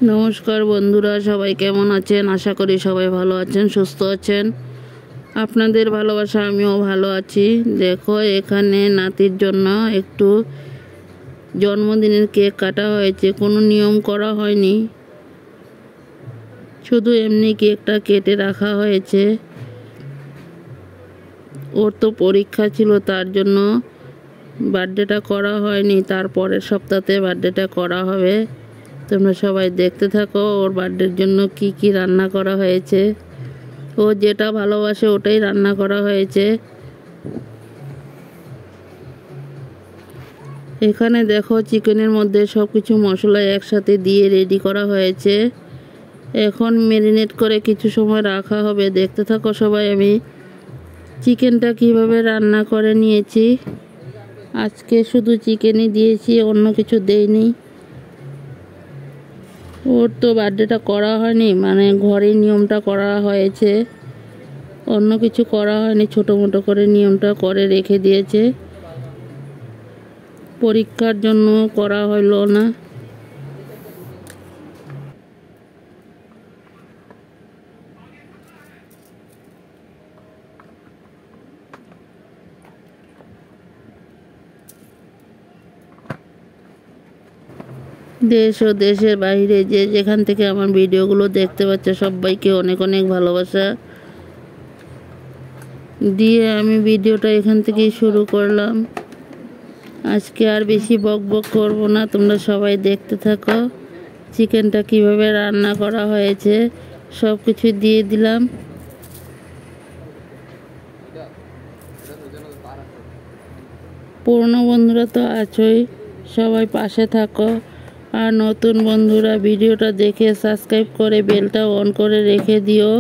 নমস্কার বন্ধুরা, সবাই কেমন আছেন? আশা করি সবাই ভালো আছেন, সুস্থ আছেন। আপনাদের ভালোবাসা আমিও ভালো আছি। দেখো, এখানে নাতির জন্য একটু জন্মদিনের কেক কাটা হয়েছে। কোনো নিয়ম করা হয়নি, শুধু এমনি কেকটা কেটে রাখা হয়েছে। ওর তো পরীক্ষা ছিল, তার জন্য বার্থডেটা করা হয়নি। তারপরের সপ্তাহে বার্থডেটা করা হবে। তোমরা সবাই দেখতে থাকো ওর বার্থডের জন্য কি কি রান্না করা হয়েছে। ও যেটা ভালোবাসে ওটাই রান্না করা হয়েছে। এখানে দেখো, চিকেনের মধ্যে সব কিছু মশলা একসাথে দিয়ে রেডি করা হয়েছে। এখন ম্যারিনেট করে কিছু সময় রাখা হবে। দেখতে থাকো সবাই আমি চিকেনটা কিভাবে রান্না করে নিয়েছি। আজকে শুধু চিকেনই দিয়েছি, অন্য কিছু দেইনি। ওর তো বার্থডেটা করা হয়নি, মানে ঘরের নিয়মটা করা হয়েছে, অন্য কিছু করা হয়নি। ছোটো মোটো করে নিয়মটা করে রেখে দিয়েছে, পরীক্ষার জন্য করা হলো না। দেশ ও দেশের বাইরে যে যেখান থেকে আমার ভিডিওগুলো দেখতে পাচ্ছে, সবাইকে অনেক অনেক ভালোবাসা দিয়ে আমি ভিডিওটা এখান থেকেই শুরু করলাম। আজকে আর বেশি বক বক করবো না, তোমরা সবাই দেখতে থাকো চিকেনটা কিভাবে রান্না করা হয়েছে। সব কিছু দিয়ে দিলাম। পুরনো বন্ধুরা তো আছোই, সবাই পাশে থাকো। আর নতুন বন্ধুরা ভিডিওটা দেখে সাবস্ক্রাইব করে বেলটা অন করে রেখে দিও।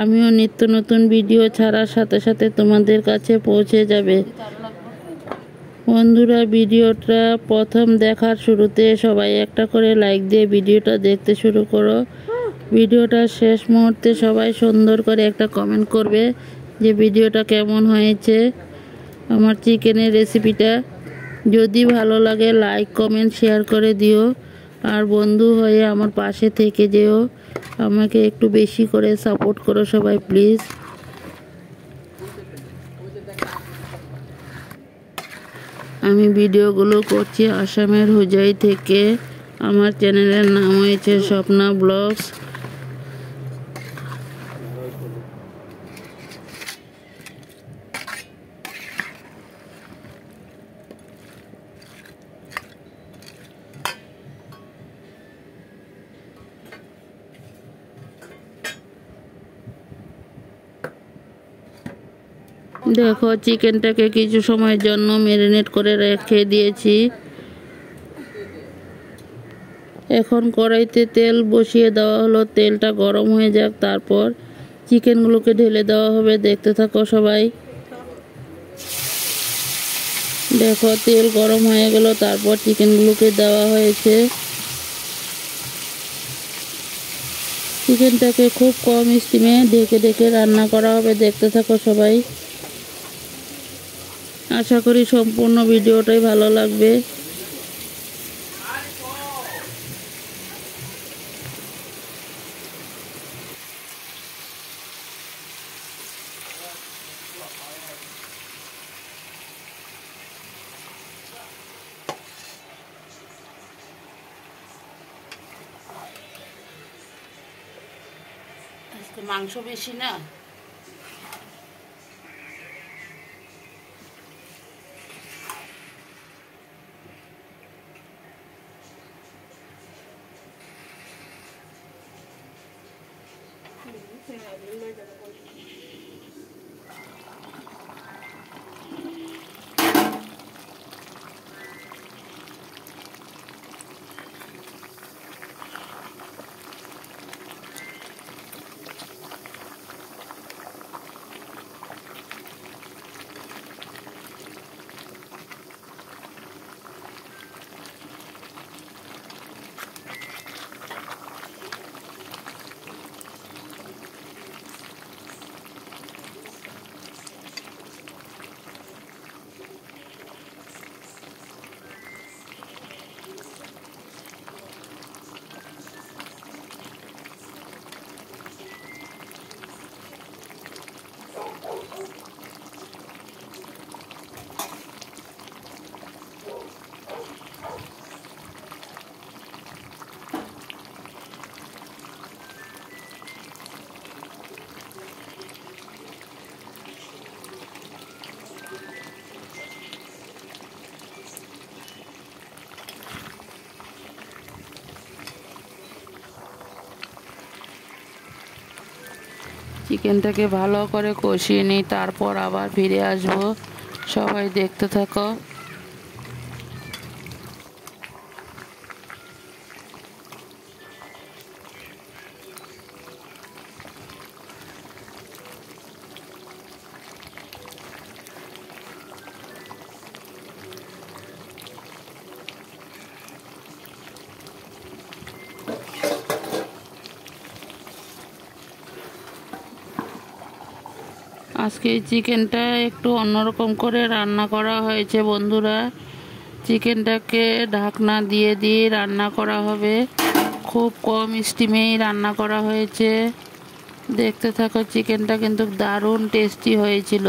আমিও নিত্য নতুন ভিডিও ছাড়ার সাথে সাথে তোমাদের কাছে পৌঁছে যাবে। বন্ধুরা, ভিডিওটা প্রথম দেখার শুরুতে সবাই একটা করে লাইক দিয়ে ভিডিওটা দেখতে শুরু করো। ভিডিওটা শেষ মুহূর্তে সবাই সুন্দর করে একটা কমেন্ট করবে যে ভিডিওটা কেমন হয়েছে। আমার চিকেনের রেসিপিটা যদি ভালো লাগে লাইক কমেন্ট শেয়ার করে দিও। আর বন্ধু হয়ে আমার পাশে থেকে যেও, আমাকে একটু বেশি করে সাপোর্ট করো সবাই প্লিজ। আমি ভিডিওগুলো করছি আসামের হুজাই থেকে। আমার চ্যানেলের নাম হয়েছে স্বপ্না ব্লগস। দেখো, চিকেনটাকে কিছু সময়ের জন্য ম্যারিনেট করে রেখে দিয়েছি। এখন কড়াইতে তেল বসিয়ে দেওয়া হলো, তেলটা গরম হয়ে যাক, তারপর চিকেনগুলোকে ঢেলে দেওয়া হবে। দেখতে থাকো সবাই। দেখো, তেল গরম হয়ে গেল, তারপর চিকেনগুলোকে দেওয়া হয়েছে। চিকেনটাকে খুব কম স্টিমে ঢেকে ঢেকে রান্না করা হবে। দেখতে থাকো সবাই। আশা করি সম্পূর্ণ ভিডিওটাই ভালো লাগবে। আজকে মাংস বেশি না, চিকেনটাকে ভালো করে কষিয়ে নিই, তারপর আবার ফিরে আসব। সবাই দেখতে থাকো। আজকে চিকেনটা একটু অন্যরকম করে রান্না করা হয়েছে বন্ধুরা। চিকেনটাকে ঢাকনা দিয়ে দিয়ে রান্না করা হবে, খুব কম স্টিমেই রান্না করা হয়েছে। দেখতে থাকো, চিকেনটা কিন্তু দারুণ টেস্টি হয়েছিল।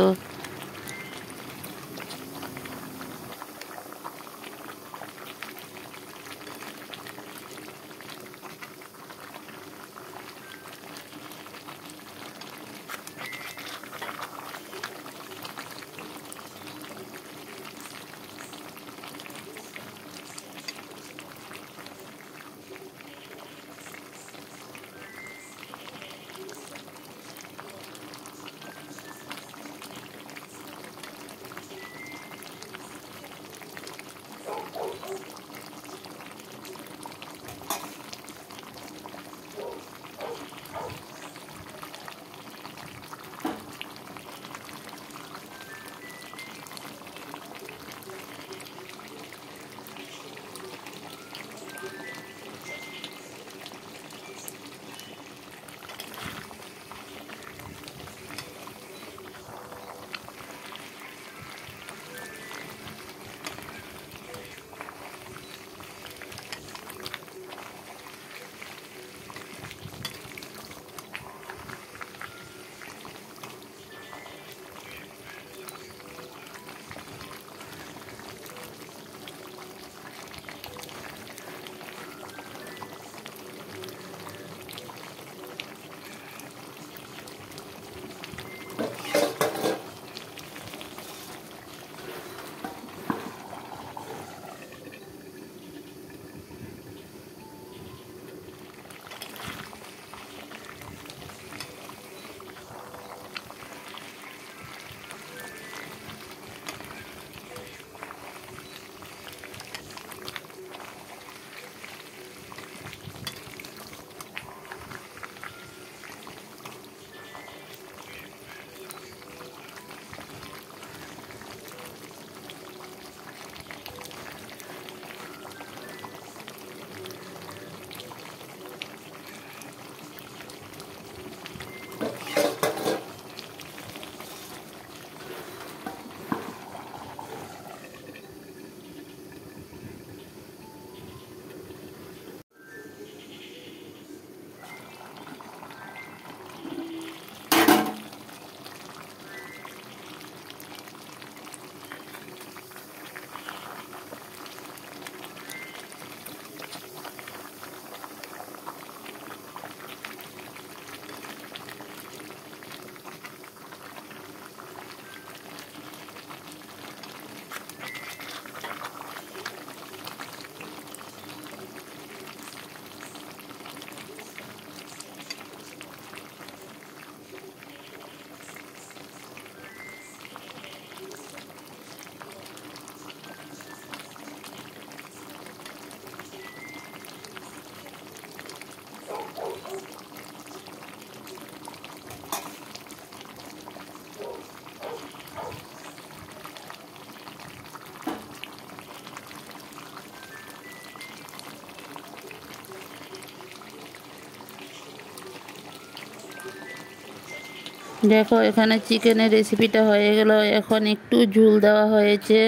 দেখো, এখানে চিকেনের রেসিপিটা হয়ে গেল। এখন একটু ঝোল দেওয়া হয়েছে।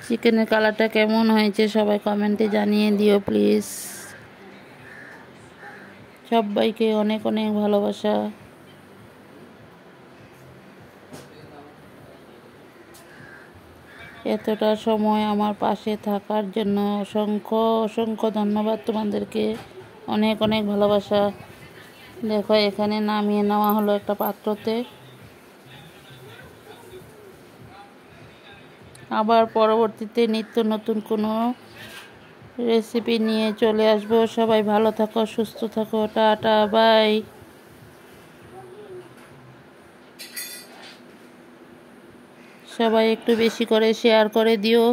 চিকেনের কালারটা কেমন হয়েছে সবাই কমেন্টে জানিয়ে দিও প্লিজ। সবাইকে অনেক অনেক ভালোবাসা। এতটা সময় আমার পাশে থাকার জন্য অসংখ্য অসংখ্য ধন্যবাদ তোমাদেরকে। অনেক অনেক ভালোবাসা। দেখো, এখানে নামিয়ে নেওয়া হলো একটা পাত্রতে। আবার পরবর্তীতে নিত্য নতুন কোনো রেসিপি নিয়ে চলে আসবো। সবাই ভালো থাকো, সুস্থ থাকো, টাটা বাই। সবাই একটু বেশি করে শেয়ার করে দিও।